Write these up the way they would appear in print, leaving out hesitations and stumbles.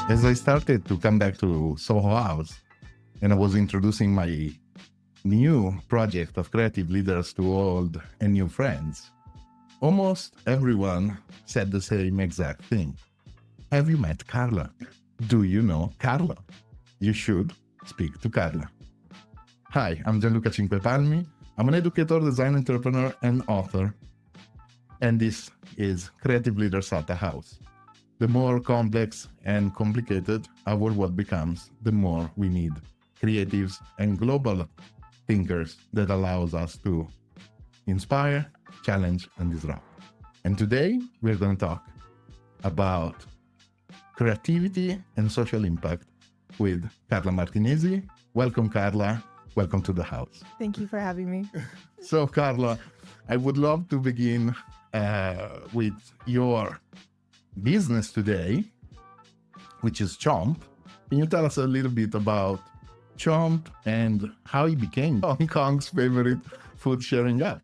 As I started to come back to Soho House and I was introducing my new project of Creativelldrs to old and new friends, almost everyone said the same exact thing. Have you met Carla? Do you know Carla? You should speak to Carla. Hi, I'm Gianluca Cinquepalmi. I'm an educator, design entrepreneur, and author. And this is Creativelldrs at the house. The more complex and complicated our world becomes, the more we need creatives and global thinkers that allows us to inspire, challenge, and disrupt. And today we're going to talk about creativity and social impact with Carla Martinesi. Welcome, Carla. Welcome to the house. Thank you for having me. So, Carla, I would love to begin with your business today, which is Chomp. Can you tell us a little bit about Chomp and how it became Hong Kong's favorite food sharing app?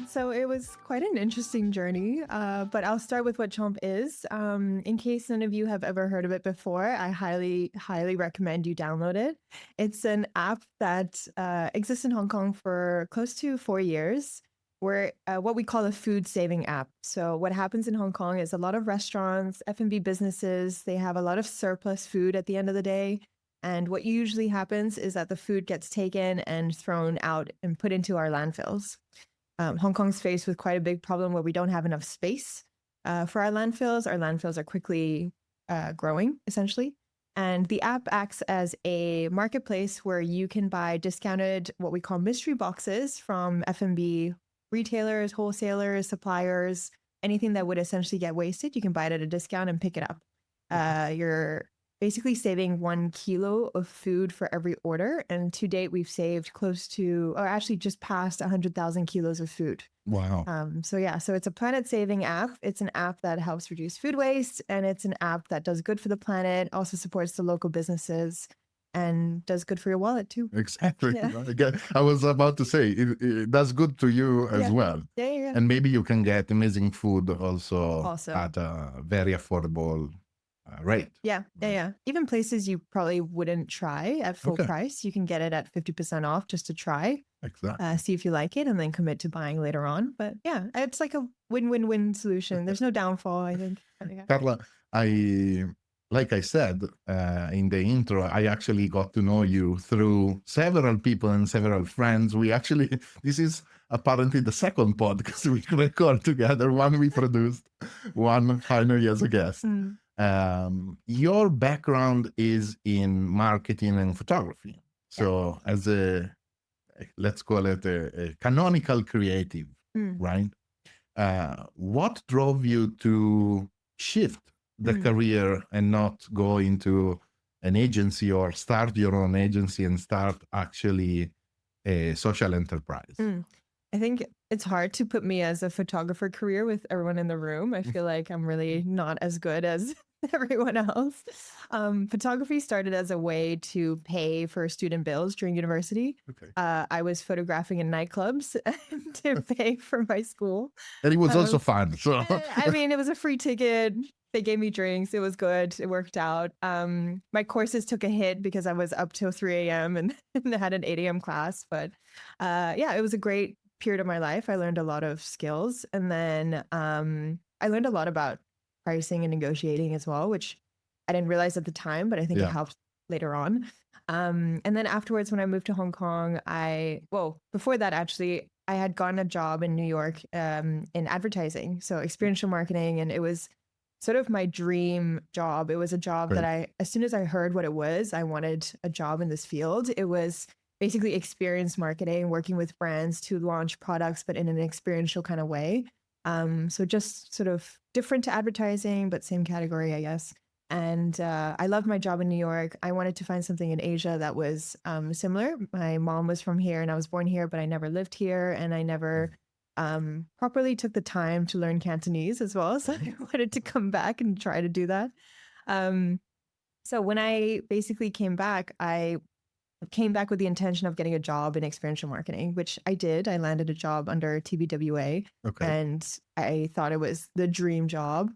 So it was quite an interesting journey, but I'll start with what Chomp is. In case none of you have ever heard of it before, I highly recommend you download it. It's an app that exists in Hong Kong for close to 4 years. We're what we call a food saving app. So what happens in Hong Kong is a lot of restaurants, F&B businesses, they have a lot of surplus food at the end of the day. And what usually happens is that the food gets taken and thrown out and put into our landfills. Hong Kong's faced with quite a big problem where we don't have enough space for our landfills. Our landfills are quickly growing, essentially. And the app acts as a marketplace where you can buy discounted, what we call mystery boxes from F&B retailers, wholesalers, suppliers, anything that would essentially get wasted. You can buy it at a discount and pick it up. You're basically saving 1 kilo of food for every order. And to date, we've saved close to, or actually just past 100,000 kilos of food. Wow. So it's a planet saving app. It's an app that helps reduce food waste, and it's an app that does good for the planet, also supports the local businesses, and does good for your wallet too. Exactly. Yeah. Again, I was about to say, it does good to you as well. Yeah. And maybe you can get amazing food also. At a very affordable rate. Yeah. Even places you probably wouldn't try at full price, you can get it at 50% off just to try. Exactly. See if you like it and then commit to buying later on. But yeah, it's like a win-win-win solution. There's no downfall, I think. Carla, like I said in the intro, I actually got to know you through several people and several friends. This is apparently the second podcast we record together. One we produced, one finally as a guest. Your background is in marketing and photography. So as let's call it a canonical creative, right? What drove you to shift the career and not go into an agency or start your own agency and start actually a social enterprise? I think it's hard to put me as a photographer career with everyone in the room. I feel like I'm really not as good as everyone else. Photography started as a way to pay for student bills during university. I was photographing in nightclubs to pay for my school. And it was also fun. So I mean, it was a free ticket. They gave me drinks. It was good. It worked out. My courses took a hit because I was up till 3 a.m. and had an 8 a.m. class. But it was a great period of my life. I learned a lot of skills. And then I learned a lot about pricing and negotiating as well, which I didn't realize at the time, but I think it helped later on. And then afterwards, when I moved to Hong Kong, before that, actually, I had gotten a job in New York in advertising, so experiential marketing. And it was sort of my dream job. It was a job that as soon as I heard what it was, I wanted a job in this field. It was basically experience marketing, working with brands to launch products, but in an experiential kind of way. So just sort of different to advertising, but same category, I guess. And I loved my job in New York. I wanted to find something in Asia that was similar. My mom was from here and I was born here, but I never lived here and I never properly took the time to learn Cantonese as well. So I wanted to come back and try to do that. So when I basically came back, I came back with the intention of getting a job in experiential marketing, which I did. I landed a job under TBWA, and I thought it was the dream job.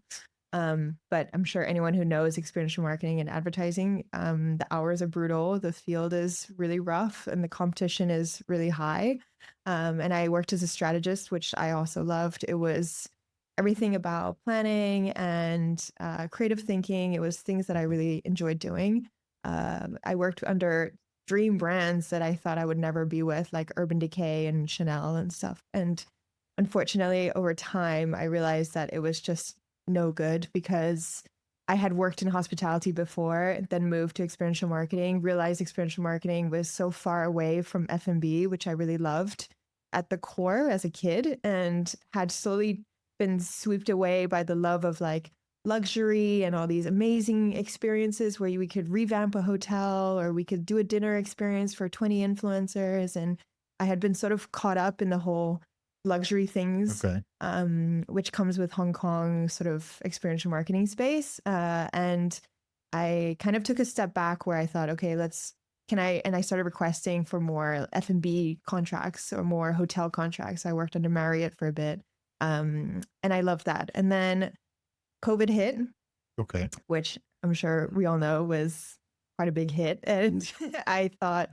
But I'm sure anyone who knows experiential marketing and advertising, the hours are brutal, the field is really rough, and the competition is really high. And I worked as a strategist, which I also loved. It was everything about planning and creative thinking. It was things that I really enjoyed doing. I worked under dream brands that I thought I would never be with, like Urban Decay and Chanel and stuff. And unfortunately, over time, I realized that it was just no good because I had worked in hospitality before, then moved to experiential marketing, realized experiential marketing was so far away from F&B, which I really loved at the core as a kid, and had slowly been swept away by the love of like luxury and all these amazing experiences where we could revamp a hotel or we could do a dinner experience for 20 influencers. And I had been sort of caught up in the whole luxury things, Okay. which comes with Hong Kong sort of experiential marketing space. And I kind of took a step back where I thought, okay, and I started requesting for more F&B contracts or more hotel contracts. I worked under Marriott for a bit. And I loved that. And then COVID hit, Okay. which I'm sure we all know was quite a big hit. And I thought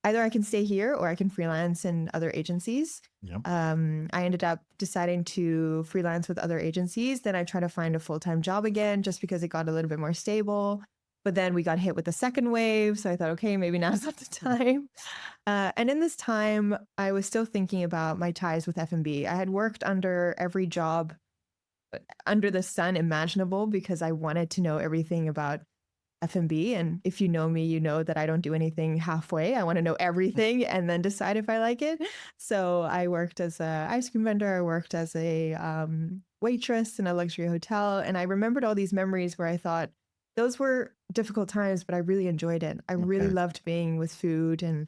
either I can stay here or I can freelance in other agencies. Yeah. I ended up deciding to freelance with other agencies. Then I tried to find a full-time job again just because it got a little bit more stable. But then we got hit with the second wave. So I thought, okay, maybe now's not the time. And in this time, I was still thinking about my ties with F&B. I had worked under every job under the sun imaginable because I wanted to know everything about F&B. And if you know me, you know that I don't do anything halfway. I want to know everything and then decide if I like it. So I worked as a ice cream vendor. I worked as a waitress in a luxury hotel. And I remembered all these memories where I thought those were difficult times, but I really enjoyed it. I really loved being with food and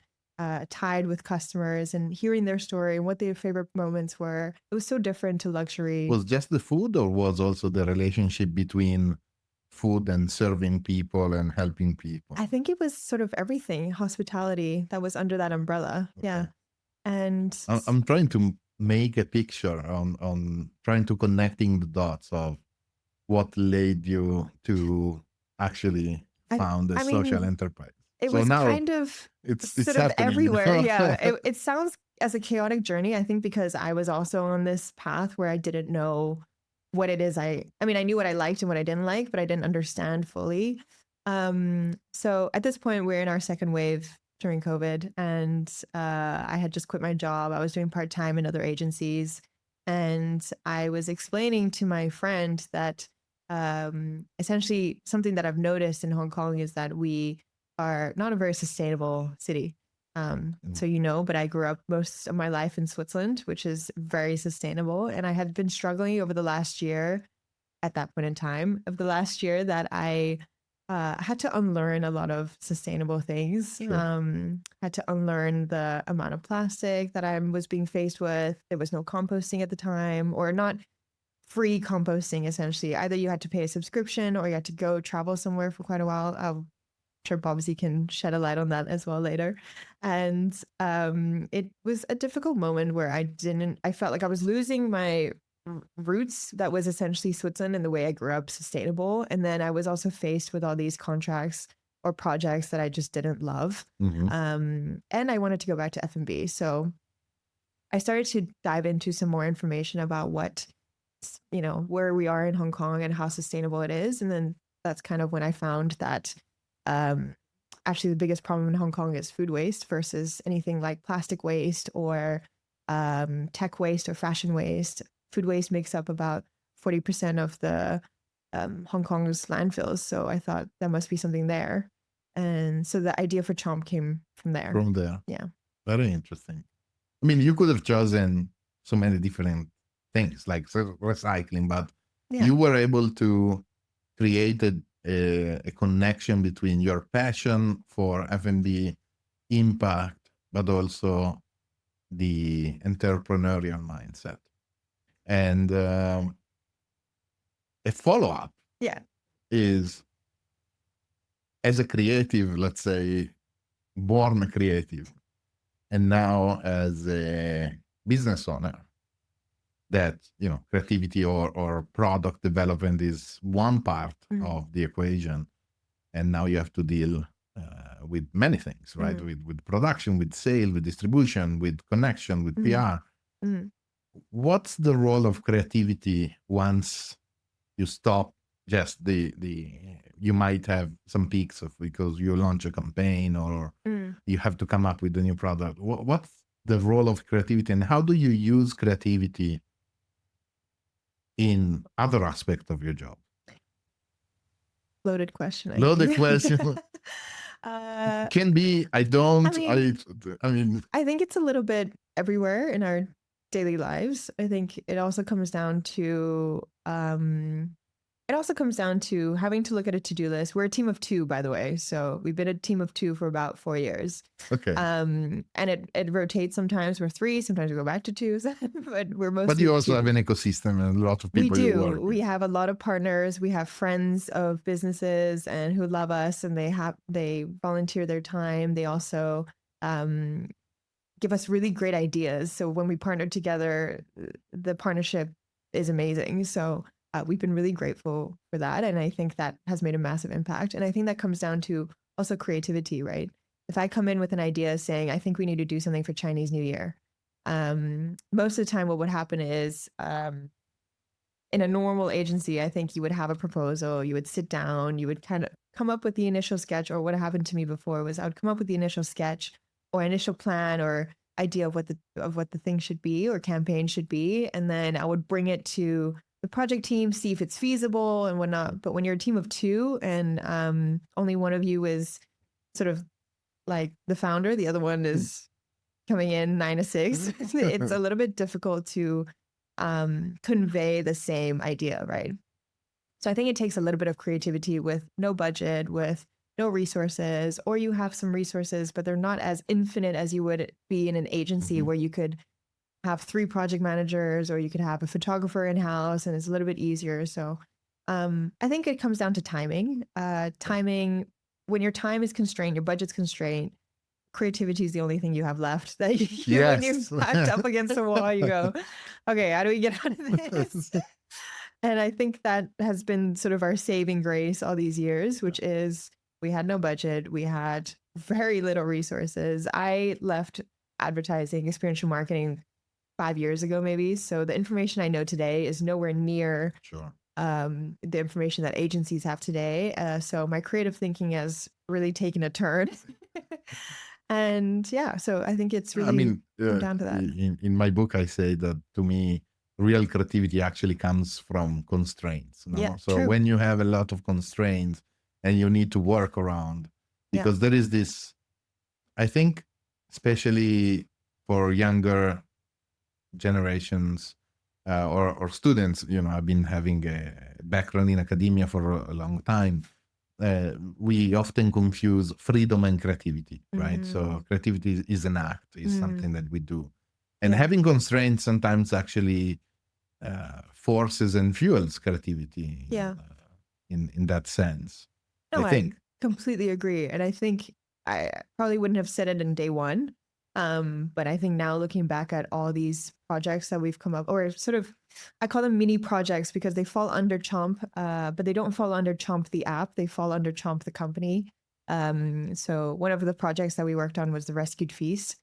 tied with customers and hearing their story and what their favorite moments were. It was so different to luxury. Was just the food, or was also the relationship between food and serving people and helping people? I think it was sort of everything, hospitality that was under that umbrella. Okay. Yeah. And I'm trying to make a picture on trying to connecting the dots of what led you to actually found a social enterprise. It So was now kind of it's sort of happening, everywhere. Yeah. It sounds as a chaotic journey, I think, because I was also on this path where I didn't know what it is. I mean, I knew what I liked and what I didn't like, but I didn't understand fully. So at this point, we're in our second wave during COVID, and I had just quit my job. I was doing part-time in other agencies, and I was explaining to my friend that essentially something that I've noticed in Hong Kong is that we are not a very sustainable city. So but I grew up most of my life in Switzerland, which is very sustainable. And I had been struggling over the last year, at that point in time of the last year, that I had to unlearn a lot of sustainable things. Sure. Had to unlearn the amount of plastic that I was being faced with. There was no composting at the time, or not free composting, essentially. Either you had to pay a subscription or you had to go travel somewhere for quite a while. I'm sure Bobsy can shed a light on that as well later. And it was a difficult moment where I felt like I was losing my roots that was essentially Switzerland and the way I grew up sustainable. And then I was also faced with all these contracts or projects that I just didn't love. And I wanted to go back to F&B. So I started to dive into some more information about where we are in Hong Kong and how sustainable it is. And then that's kind of when I found that actually the biggest problem in Hong Kong is food waste versus anything like plastic waste or tech waste or fashion waste. Food waste makes up about 40% of the Hong Kong's landfills. So I thought there must be something there. And so the idea for Chomp came from there. From there. Yeah. Very interesting. I mean, you could have chosen so many different things like recycling, but you were able to create a connection between your passion for F&B impact, but also the entrepreneurial mindset. And a follow-up is, as a creative, let's say, born creative, and now as a business owner, that, creativity or product development is one part of the equation. And now you have to deal with many things, right? With production, with sale, with distribution, with connection, with PR. What's the role of creativity once you stop just you might have some peaks of because you launch a campaign or you have to come up with a new product. What's the role of creativity, and how do you use creativity in other aspects of your job? Loaded question. Loaded question. Can be. I don't. I mean. I think it's a little bit everywhere in our daily lives. I think it also comes down to having to look at a to-do list. We're a team of 2, by the way. So we've been a team of 2 for about 4 years. Okay. And it rotates. Sometimes we're 3, sometimes we go back to 2, but we're mostly But you also 2. have an ecosystem and a lot of people We you do. work with. We have a lot of partners. We have friends of businesses and who love us, and they volunteer their time. They also give us really great ideas. So when we partner together, the partnership is amazing. So we've been really grateful for that. And I think that has made a massive impact. And I think that comes down to also creativity, right? If I come in with an idea saying, I think we need to do something for Chinese New Year, most of the time what would happen is in a normal agency, I think you would have a proposal, you would sit down, you would kind of come up with the initial sketch, or what happened to me before was I would come up with the initial sketch or initial plan or idea of what the thing should be or campaign should be. And then I would bring it to the project team, see if it's feasible and whatnot. But when you're a team of 2 and only one of you is sort of like the founder, the other one is coming in 9 to 6, it's a little bit difficult to convey the same idea, right? So I think it takes a little bit of creativity with no budget, with no resources, or you have some resources, but they're not as infinite as you would be in an agency where you could have 3 project managers, or you could have a photographer in-house, and it's a little bit easier. So I think it comes down to timing. Timing, when your time is constrained, your budget's constrained, creativity is the only thing you have left. That when you're backed up against the wall, you go, okay, how do we get out of this? And I think that has been sort of our saving grace all these years, which is we had no budget. We had very little resources. I left advertising, experiential marketing 5 years ago, maybe. So the information I know today is nowhere near the information that agencies have today. So my creative thinking has really taken a turn. And yeah, so I think it's really come down to that. In my book, I say that to me, real creativity actually comes from constraints. No? Yeah, so true. when you have a lot of constraints and you need to work around, because there is this, I think, especially for younger generations or students, I've been having a background in academia for a long time. We often confuse freedom and creativity, right? So creativity is an act, is something that we do. And having constraints sometimes actually forces and fuels creativity in that sense. No, I think. Completely agree. And I think I probably wouldn't have said it in day one. But I think now looking back at all these projects that we've come up, or sort of, I call them mini projects because they fall under Chomp, but they don't fall under Chomp the app. They fall under Chomp the company. So one of the projects that we worked on was the Rescued Feast,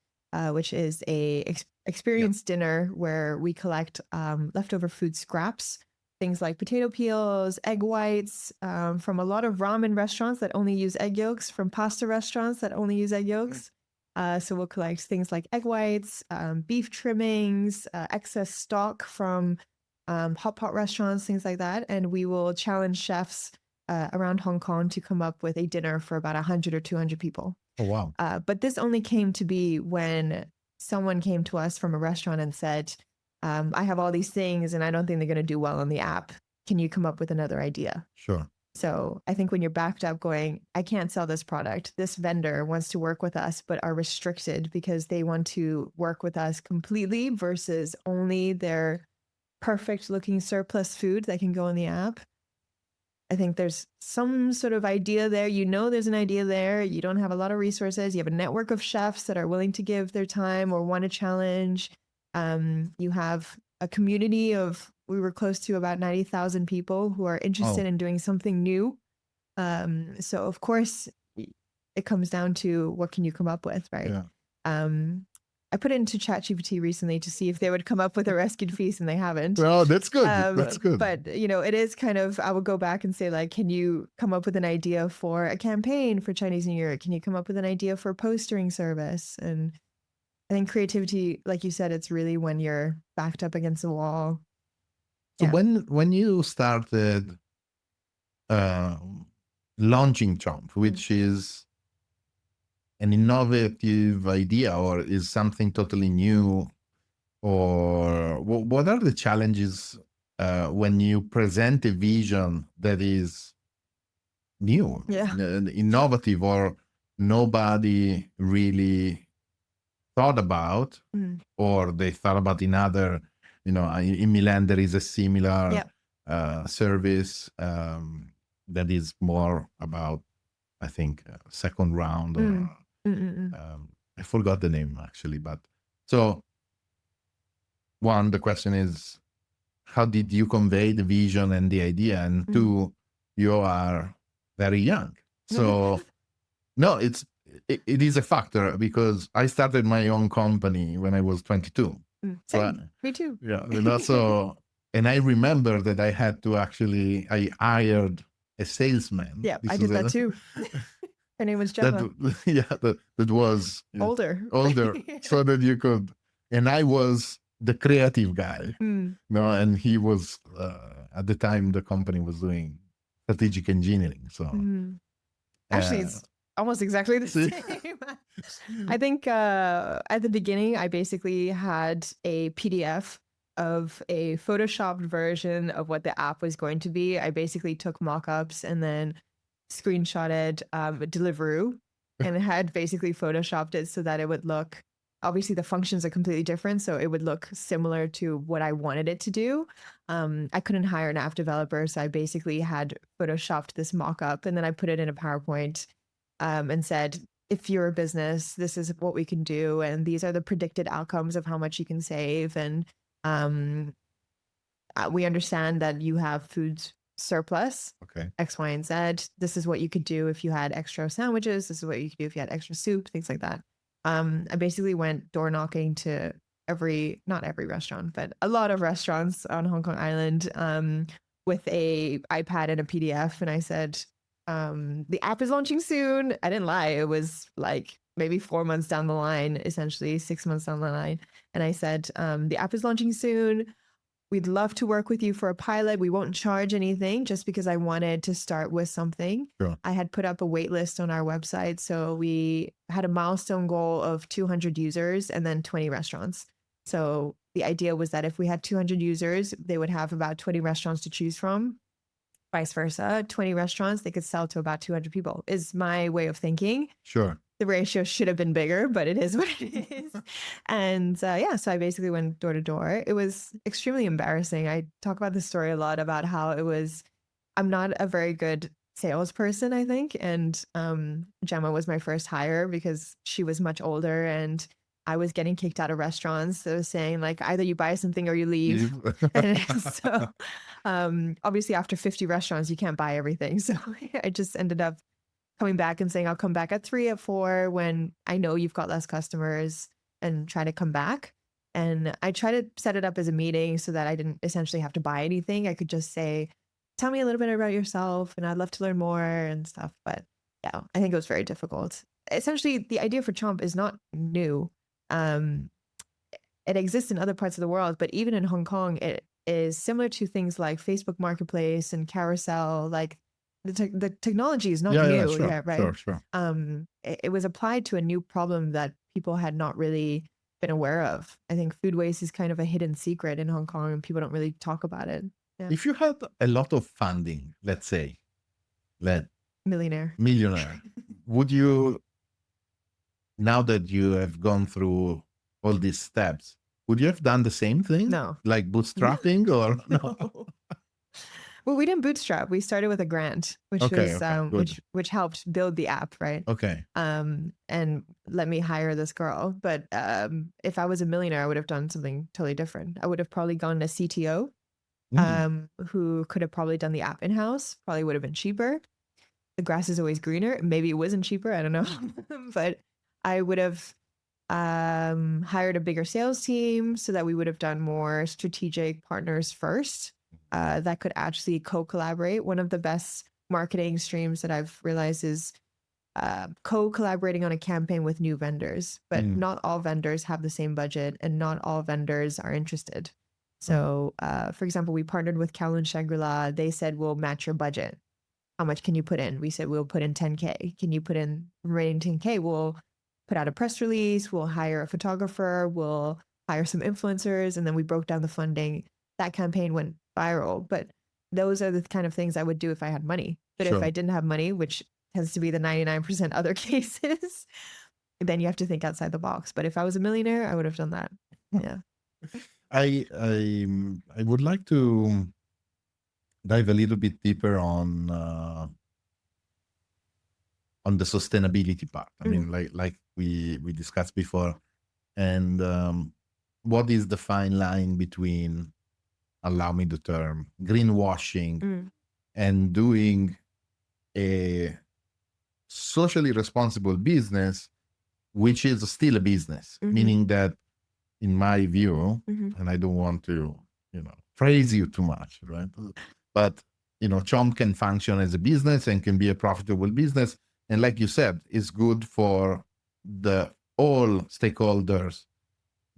which is a experience dinner where we collect leftover food scraps, things like potato peels, egg whites, from a lot of ramen restaurants that only use egg yolks, from pasta restaurants that only use egg yolks. So we'll collect things like egg whites, beef trimmings, excess stock from hot pot restaurants, things like that. And we will challenge chefs around Hong Kong to come up with a dinner for about 100 or 200 people. Oh, wow. But this only came to be when someone came to us from a restaurant and said, I have all these things and I don't think they're going to do well on the app. Can you come up with another idea? Sure. So I think when you're backed up going, I can't sell this product. This vendor wants to work with us, but are restricted because they want to work with us completely versus only their perfect looking surplus food that can go in the app. I think there's some sort of idea there. There's an idea there. You don't have a lot of resources. You have a network of chefs that are willing to give their time or want to challenge. You have a community of, we were close to about 90,000 people who are interested in doing something new. So of course it comes down to what can you come up with, right? Yeah. I put it into ChatGPT recently to see if they would come up with a rescued feast, and they haven't. Well, that's good. That's good. But, you know, it is kind of, I would go back and say, like, can you come up with an idea for a campaign for Chinese New Year? Can you come up with an idea for a postering service? And I think creativity, like you said, it's really when you're backed up against a wall. So when you started launching Chomp, which is an innovative idea or is something totally new, or what are the challenges when you present a vision that is new, innovative, or nobody really thought about, or they thought about in other, you know, in Milan there is a similar service that is more about, I think, second round, or I forgot the name actually, but so the question is, how did you convey the vision and the idea? And two, you are very young, so no, it is a factor, because I started my own company when I was 22. Me too. Yeah, and also, and I remember that I hired a salesman. Yeah, I did that too. Her name was Gemma. That was older, so that you could. And I was the creative guy, no, and he was at the time the company was doing strategic engineering. So actually, it's almost exactly the same. I think at the beginning, I basically had a PDF of a photoshopped version of what the app was going to be. I basically took mock-ups and then screenshotted Deliveroo and had basically photoshopped it so that it would look, obviously the functions are completely different, so it would look similar to what I wanted it to do. I couldn't hire an app developer, so I basically had photoshopped this mock-up, and then I put it in a PowerPoint and said, if you're a business, this is what we can do, and these are the predicted outcomes of how much you can save, and we understand that you have food surplus, X, Y, and Z. This is what you could do if you had extra sandwiches. This is what you could do if you had extra soup, things like that. I basically went door knocking to not every restaurant, but a lot of restaurants on Hong Kong Island with a iPad and a PDF. And I said, the app is launching soon. I didn't lie. It was like maybe 4 months down the line, essentially 6 months down the line. And I said, the app is launching soon. We'd love to work with you for a pilot. We won't charge anything, just because I wanted to start with something. Sure. I had put up a wait list on our website. So we had a milestone goal of 200 users and then 20 restaurants. So the idea was that if we had 200 users, they would have about 20 restaurants to choose from. Vice versa, 20 restaurants, they could sell to about 200 people, is my way of thinking. Sure. The ratio should have been bigger, but it is what it is. And so I basically went door to door. It was extremely embarrassing. I talk about this story a lot, about how I'm not a very good salesperson, I think. And Gemma was my first hire because she was much older and I was getting kicked out of restaurants. So saying like, either you buy something or you leave. And so obviously after 50 restaurants, you can't buy everything. So I just ended up coming back and saying, I'll come back at 3, at 4 when I know you've got less customers, and try to come back. And I try to set it up as a meeting so that I didn't essentially have to buy anything. I could just say, tell me a little bit about yourself and I'd love to learn more and stuff. But yeah, I think it was very difficult. Essentially, the idea for Chomp is not new. It exists in other parts of the world, but even in Hong Kong, it is similar to things like Facebook Marketplace and Carousel. Like the technology is not new, right? Sure. It was applied to a new problem that people had not really been aware of. I think food waste is kind of a hidden secret in Hong Kong, and people don't really talk about it. Yeah. If you had a lot of funding, let's say, millionaire, would you, now that you have gone through all these steps, would you have done the same thing? No. Like bootstrapping or no? Well, we didn't bootstrap. We started with a grant, which Okay, was okay, good. which helped build the app, right? Okay. And let me hire this girl. But if I was a millionaire, I would have done something totally different. I would have probably gone to CTO, who could have probably done the app in-house, probably would have been cheaper. The grass is always greener. Maybe it wasn't cheaper, I don't know. But I would have hired a bigger sales team so that we would have done more strategic partners first that could actually co-collaborate. One of the best marketing streams that I've realized is co-collaborating on a campaign with new vendors, but not all vendors have the same budget and not all vendors are interested. So, for example, we partnered with Kowloon Shangri-La. They said, we'll match your budget. How much can you put in? We said, we'll put in 10K. Can you put in remaining 10K? We'll put out a press release. We'll hire a photographer. We'll hire some influencers. And then we broke down the funding. That campaign went viral. But those are the kind of things I would do if I had money. But if I didn't have money, which tends to be the 99% other cases, then you have to think outside the box. But if I was a millionaire, I would have done that. Yeah. I would like to dive a little bit deeper on the sustainability part. I mean, like we discussed before, and what is the fine line between, allow me the term, greenwashing and doing a socially responsible business, which is still a business, meaning that, in my view, and I don't want to, praise you too much, right? But, Chomp can function as a business and can be a profitable business. And like you said, it's good for all stakeholders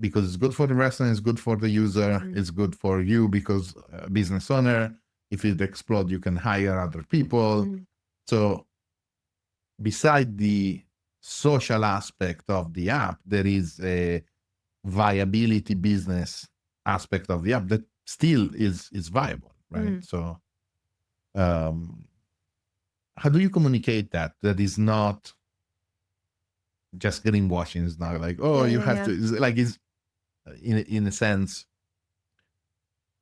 because it's good for the restaurant, it's good for the user, it's good for you because a business owner, if it explodes, you can hire other people. So beside the social aspect of the app, there is a viability business aspect of the app that still is viable, right? So how do you communicate that is not just greenwashing? It's not like, you have to, it's like, it's in a sense,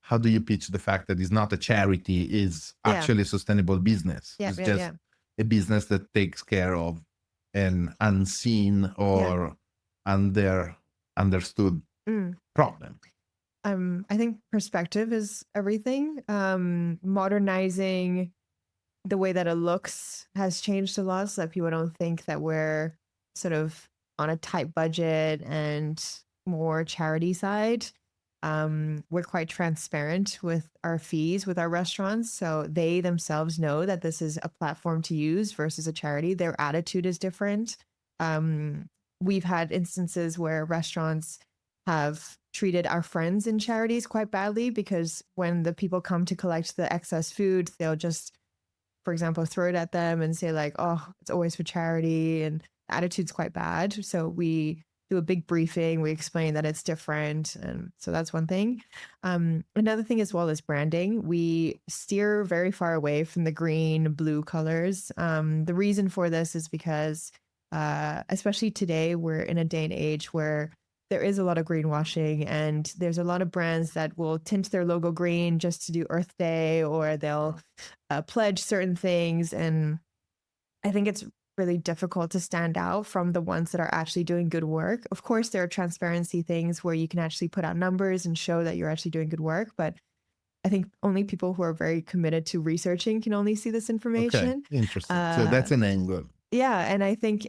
how do you pitch the fact that it's not a charity, is actually a sustainable business? It's just a business that takes care of an unseen or understood problem. I think perspective is everything. Modernizing the way that it looks has changed a lot, so that people don't think that we're sort of on a tight budget and more charity side. We're quite transparent with our fees with our restaurants, so they themselves know that this is a platform to use versus a charity. Their attitude is different. We've had instances where restaurants have treated our friends in charities quite badly because when the people come to collect the excess food, they'll just, for example, throw it at them and say like, oh, it's always for charity, and the attitude's quite bad. So we do a big briefing, we explain that it's different. And so that's one thing. Another thing as well is branding. We steer very far away from the green, blue colors. The reason for this is because, especially today, we're in a day and age where there is a lot of greenwashing, and there's a lot of brands that will tint their logo green just to do Earth Day, or they'll pledge certain things. And I think it's really difficult to stand out from the ones that are actually doing good work. Of course, there are transparency things where you can actually put out numbers and show that you're actually doing good work, but I think only people who are very committed to researching can only see this information. Okay, interesting. So that's an angle. Yeah, and I think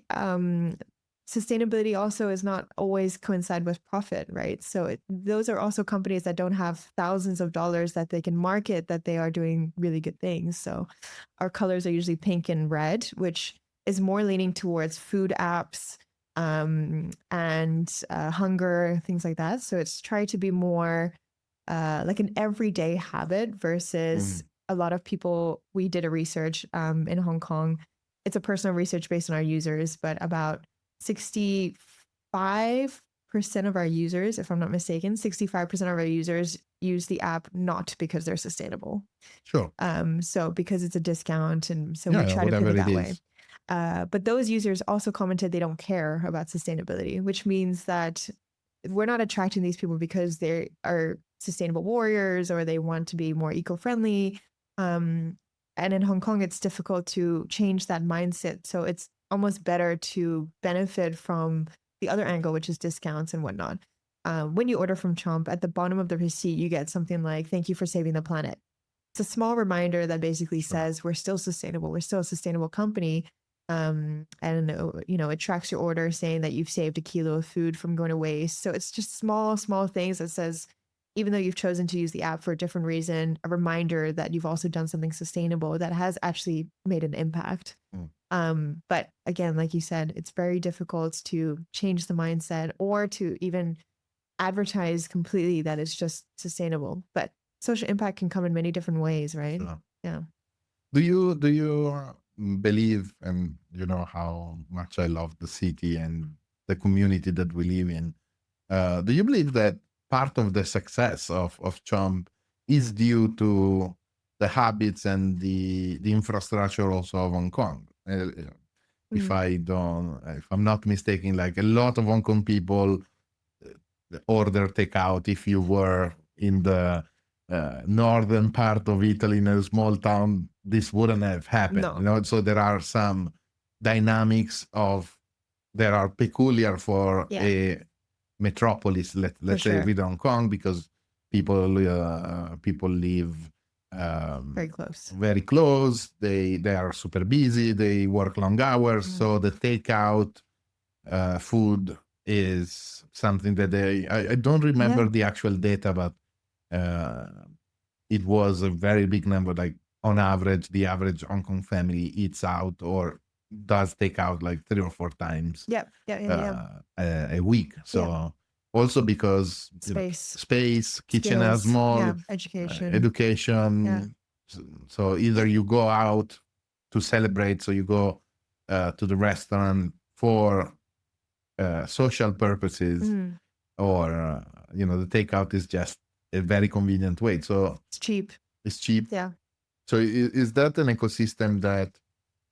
sustainability also is not always coincide with profit, right? So those are also companies that don't have thousands of dollars that they can market that they are doing really good things. So our colors are usually pink and red, which is more leaning towards food apps and hunger, things like that. So it's trying to be more like an everyday habit versus a lot of people. We did a research in Hong Kong. It's a personal research based on our users, but about 65% of our users, if I'm not mistaken, 65% of our users use the app not because they're sustainable. Sure. So because it's a discount, and so we try to put it that way. But those users also commented they don't care about sustainability, which means that we're not attracting these people because they are sustainable warriors or they want to be more eco-friendly. And in Hong Kong, it's difficult to change that mindset. So it's almost better to benefit from the other angle, which is discounts and whatnot. When you order from Chomp, at the bottom of the receipt, you get something like, "Thank you for saving the planet." It's a small reminder that basically says we're still sustainable. We're still a sustainable company. And it tracks your order saying that you've saved a kilo of food from going to waste. So it's just small things that says, even though you've chosen to use the app for a different reason, a reminder that you've also done something sustainable that has actually made an impact. But again, like you said, it's very difficult to change the mindset or to even advertise completely that it's just sustainable. But social impact can come in many different ways, right? Sure. Yeah. Do you believe, and you know how much I love the city and the community that we live in? Do you believe that part of the success of Chomp is due to the habits and the infrastructure also of Hong Kong? If I'm not mistaken, like a lot of Hong Kong people order takeout. If you were in the northern part of Italy in a small town, this wouldn't have happened. No. You know, so there are some dynamics that are peculiar for a metropolis. Let's say with Hong Kong, because people live very close. They are super busy. They work long hours, so the takeout food is something that I don't remember the actual data, but it was a very big number. Like on average, the average Hong Kong family eats out or does take out like 3 or 4 times a week. So also because space, kitchen as small, education. So either you go out to celebrate, so you go to the restaurant for social purposes, or the takeout is just a very convenient way. So it's cheap. Yeah. So is that an ecosystem that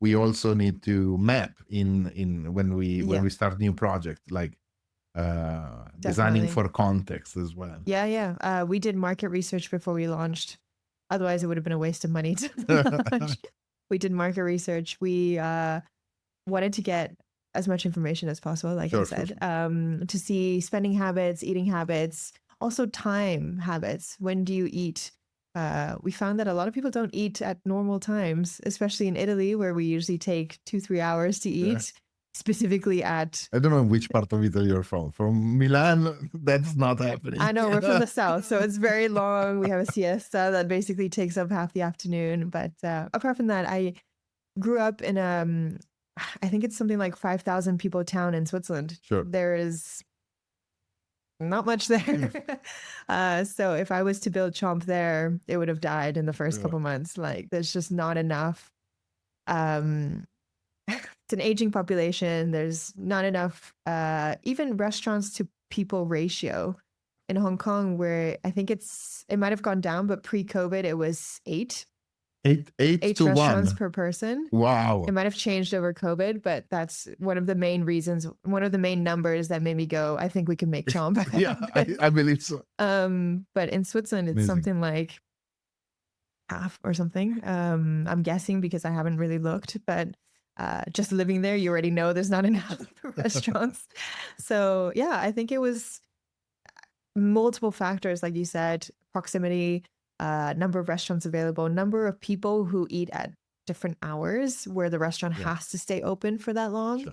we also need to map in when we start new projects, like designing for context as well? Yeah. We did market research before we launched. Otherwise, it would have been a waste of money to launch. We did market research. We wanted to get as much information as possible, like I said, to see spending habits, eating habits, also time habits. When do you eat? We found that a lot of people don't eat at normal times, especially in Italy, where we usually take 2-3 hours to eat. Specifically at... I don't know which part of Italy you're from. From Milan, that's not happening. I know, we're from the south, so it's very long. We have a siesta that basically takes up half the afternoon. But apart from that, I grew up in I think it's something like 5,000 people town in Switzerland. There is not much there. So if I was to build Chomp there, it would have died in the first couple months. Like, there's just not enough. It's an aging population. There's not enough, even restaurants to people ratio in Hong Kong, where I think it might have gone down, but pre-COVID, it was 8 to restaurants 1 per person. Wow. It might have changed over COVID, but that's one of the main reasons, one of the main numbers that made me go, I think we can make Chomp. I believe so. But in Switzerland, it's something like half or something. I'm guessing because I haven't really looked, but just living there, you already know there's not enough restaurants. So yeah, I think it was multiple factors, like you said, proximity, number of restaurants available, number of people who eat at different hours where the restaurant has to stay open for that long.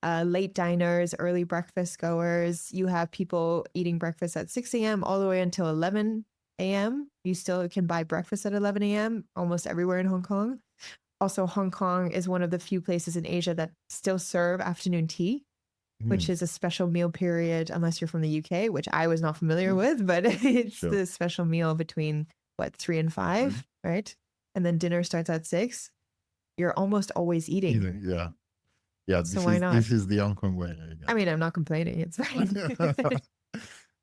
Late diners, early breakfast goers. You have people eating breakfast at 6 a.m. all the way until 11 a.m. You still can buy breakfast at 11 a.m. almost everywhere in Hong Kong. Also, Hong Kong is one of the few places in Asia that still serve afternoon tea, which is a special meal period, unless you're from the UK, which I was not familiar with, but it's the special meal between 3 and 5, right? And then dinner starts at 6. You're almost always eating. Yeah. So why not? This is the Hong Kong way. I mean, I'm not complaining. It's fine.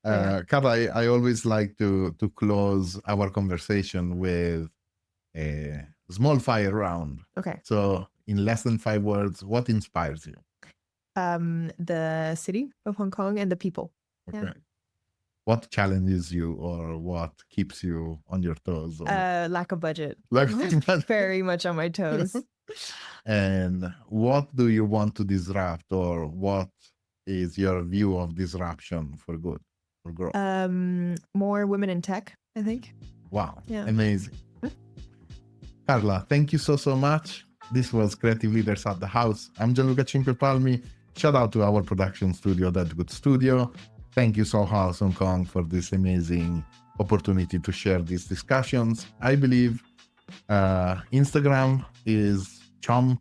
Carla, I always like to close our conversation with a small fire round. Okay. So in less than 5 words, what inspires you? The city of Hong Kong and the people. Okay. what challenges you or what keeps you on your toes? Or Lack of budget. like, Very much on my toes. and what do you want to disrupt, or what is your view of disruption for good, for growth? More women in tech, I think. Wow, Yeah. amazing. Carla, thank you so much. This was Creative Leaders at the House. I'm Gianluca Cinquepalmi. Shout out to our production studio, That Good Studio. Thank you, Soho House Hong Kong, for this amazing opportunity to share these discussions. I believe Instagram is Chomp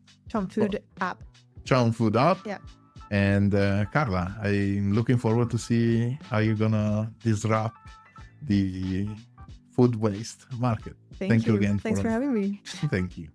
Food app. Chomp Food Up. Yeah. And Carla, I'm looking forward to see how you're gonna disrupt the food waste market. Thank you again. Thanks for having me. Thank you.